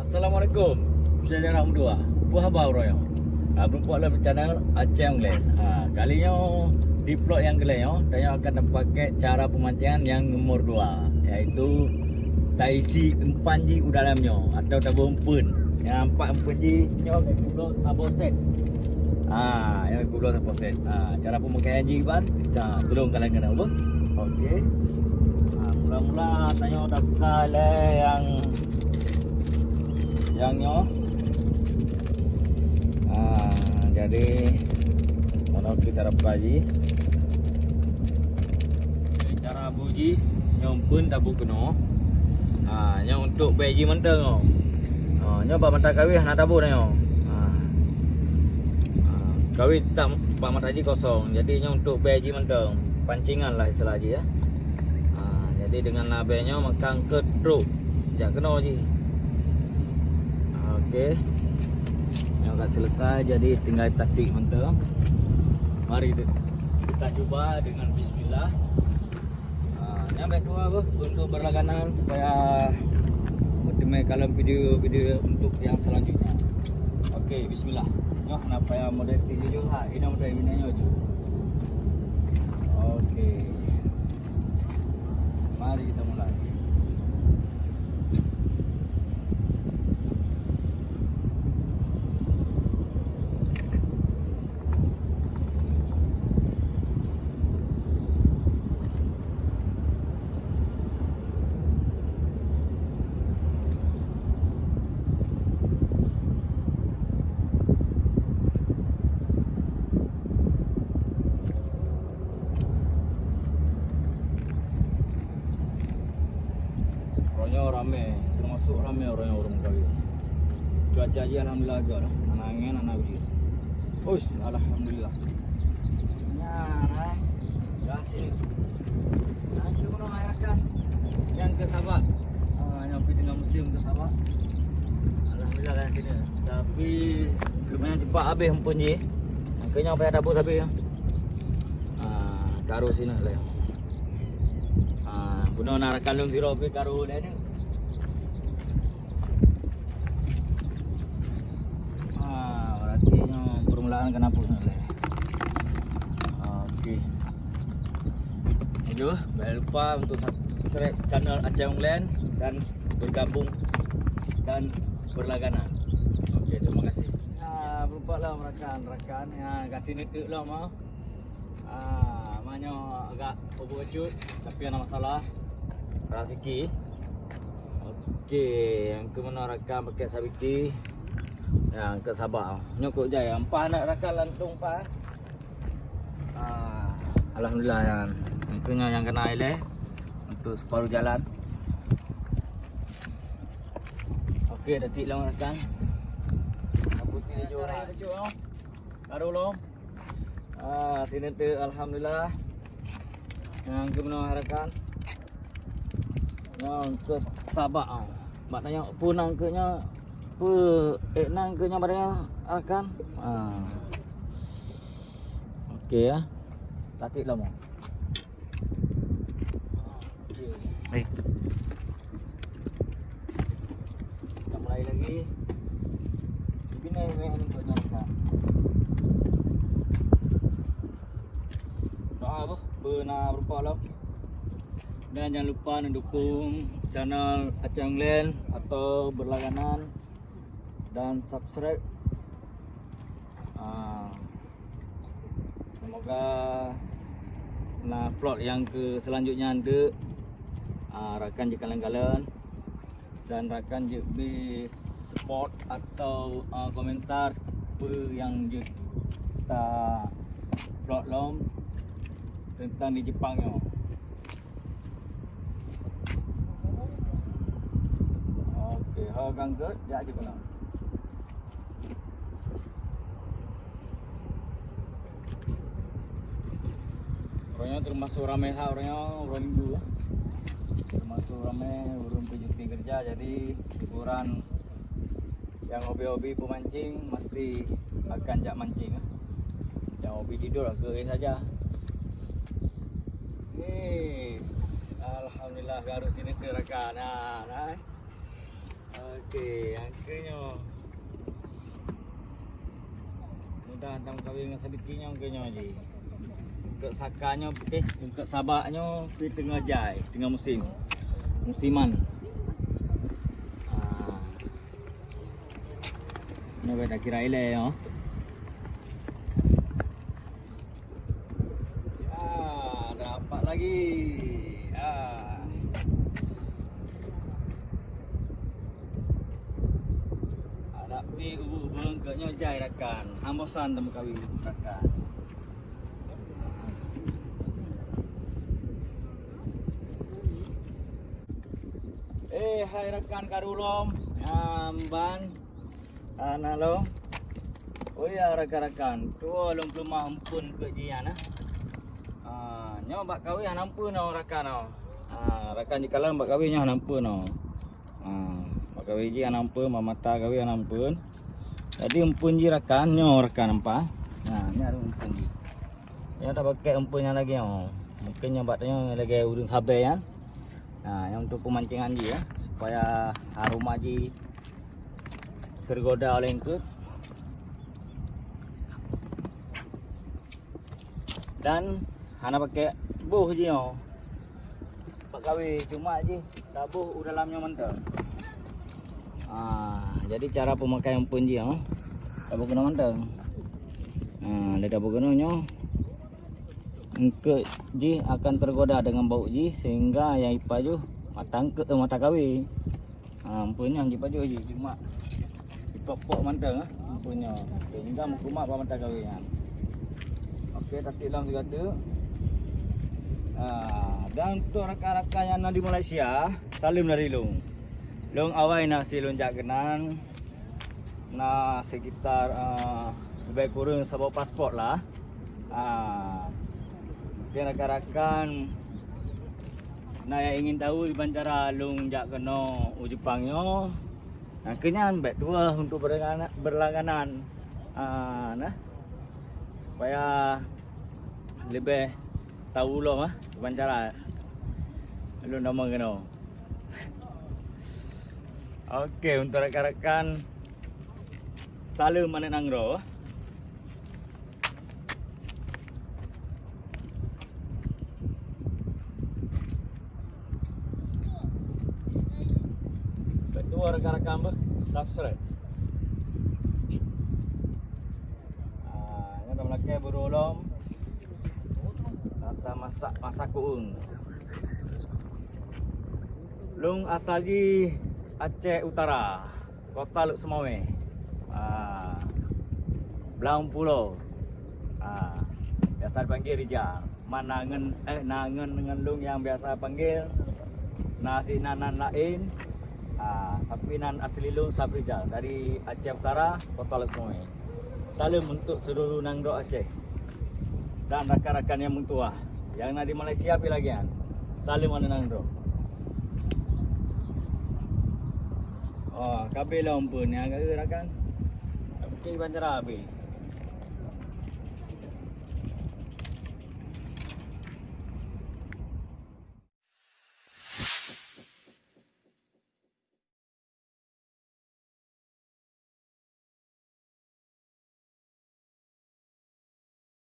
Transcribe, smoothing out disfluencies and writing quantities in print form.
Assalamualaikum. Sejarah dua. Buah bau royo. Berumpa dalam channel Aceh Onglen. Kali ini di vlog yang kali ini saya akan pakai cara pemancingan yang nomor 2, yaitu taisi empanji udalamnya atau tabung empun. Yang empat empanji nyo gulo saboset. Yang gulo saboset. Cara pemakaian jiban. Tolong kalian kena apa? Okey. Mula-mula saya dah buka yang nyo. Jadi kalau kita rapaji cara buji nyompun tabu keno. Yang untuk beji menteng. Nyo ba mata kawih nak tabu nyo. Kawih tak ba mata ji kosong. Jadi nyo untuk beji menteng. Pancingan lah istilah ji ya. Jadi dengan labenya makang ke truk. Jak kena ji. Okey. Yang dah selesai, jadi tinggal tatik mentang. Mari kita cuba dengan bismillah. Yang kedua untuk berlangganan supaya mendengar kalau video untuk yang selanjutnya. Okey, bismillah. Nyoh kenapa yang model ini juga? Ini model ini aja. Okey. Mari kita mulai. Rame, termasuk rame orang kali. Cuaca aja alhamdulillah agak lah. Angin anak uji. Us, alhamdulillah. Nah, kasih. Cuma orang ayahkan yang ke Sabah. Yang pergi dengan musim ke Sabah. Alhamdulillah kan sini. Tapi lumayan cepat habis empun je. Angkanya apa yang dapur habis ya. Taruh sini lah. Puno nak kalung siro pe taruh dah ni. Permulaan kenapa nak leh. Okey. Ayo, jangan lupa untuk subscribe channel Aceh Onglen dan bergabung dan berlangganan. Okey, terima kasih. Lupa lah rakan-rakan. Kasih netek lah mau. Maknanya agak overcut tapi ada masalah. Rasiki. Okey, yang ke mana rakan pakai sabiti. Yang ke Sabah nyokok jaya empah nak rakal lantung pa. Alhamdulillah yang punya yang kena air untuk separuh jalan. Okey, detik long rakan. Putih jual. Baru long. Sini tu alhamdulillah. Yang ke mana rakan? Yang ke Sabah. Maknanya pun angkanya nang ke nya barang akan. Okey ya. Tatik lah mo. Okey. Kita mulai lagi. Begini yang untuk nyalakan. Doa apa? Benar berupa lah. Dan jangan lupa mendukung channel Aceh Onglen atau berlangganan dan subscribe. Semoga vlog yang ke selanjutnya ada rakan je kalian dan rakan je be support atau komentar apa yang je kita vlog long tentang di Jepang yo. Okey, hang ke jak je kena. Orangnya termasuk ramai orangnya orang minggu. Termasuk ramai urun pergi kerja, jadi ukuran yang hobi-hobi pemancing mesti akan jak mancing. Yang hobi tidur ke saja. Yes. Alhamdulillah garus ini terakan. Okey, angkanya. Mudah hantam kawin dengan sedikitnya angkanya je. Untuk sakanya untuk sabaknya di tengah jai, tengah musiman. Ini dah kira ilai yo. Dapat lagi. Ada pi ubah engkanya jai rakan. Ambosan temu kawin rakan. Hai rekan karulom, ban, nalo. Oh ya rekan-rekan, tu long pelumah ampun ke jian nyo bak kawin ampun no rekan no. Rekan jikalan bak kawin nyo ampun no. Bak kawin ji ampun, mata kawin ampun. Jadi ampun ji rekan nyo rekan nampak. Ni ada ampun ji. Yang tak pakai ampunnya lagi no. Mungkin nyo bak nyo lagi urung sabai kan. Yang untuk pemancingan ji ya, supaya aroma ji tergoda oleh engkut. Dan hana pakai buh ji yo. Pak kawi cuma ji tabuh dalamnya mentah. Jadi cara pemakaian pun ji yo. Tabuh kena mentah. Dia tabuh kena nyo. Engkut ji akan tergoda dengan bau ji sehingga yang ipaju mata kawi. Punya ji paju ji cuma dipopok mantang punya. Sehingga mukumak mata kawi kan. Okey, tak hilang juga tu. Dan untuk rakan-rakan yang di Malaysia, salim dari Long. Long awai nak si lonjak genan. Nah sekitar lebih kurang sebuah pasport lah. Mungkin rakan-rakan nah yang ingin tahu gimana cara lonjak kena Jepangnya. Kenyan baik dua untuk berlangganan. Nah supaya lebih tahu loh gimana cara lu nama kena. Okey, untuk rakan-rakan salam mana nangro. Betul rakan-rakan subscribe. Ini dah melakai berulom. Kata masak kuung. Long asal di Aceh Utara, Kota Luk Semawe. Belang Pulau. Biasa dipanggil Rijal. Nangen dengan long yang biasa panggil nasi nanan lain. Sapinan asli long Safrijal dari Aceh Utara, Kota Luk Semawe. Salam untuk seluruh nangdo Aceh dan rakan-rakan yang mentua yang nak di Malaysia pi lagi kan. Salam mana nangdo. Kabel lah ampun ya rakan. Okey banjara habis.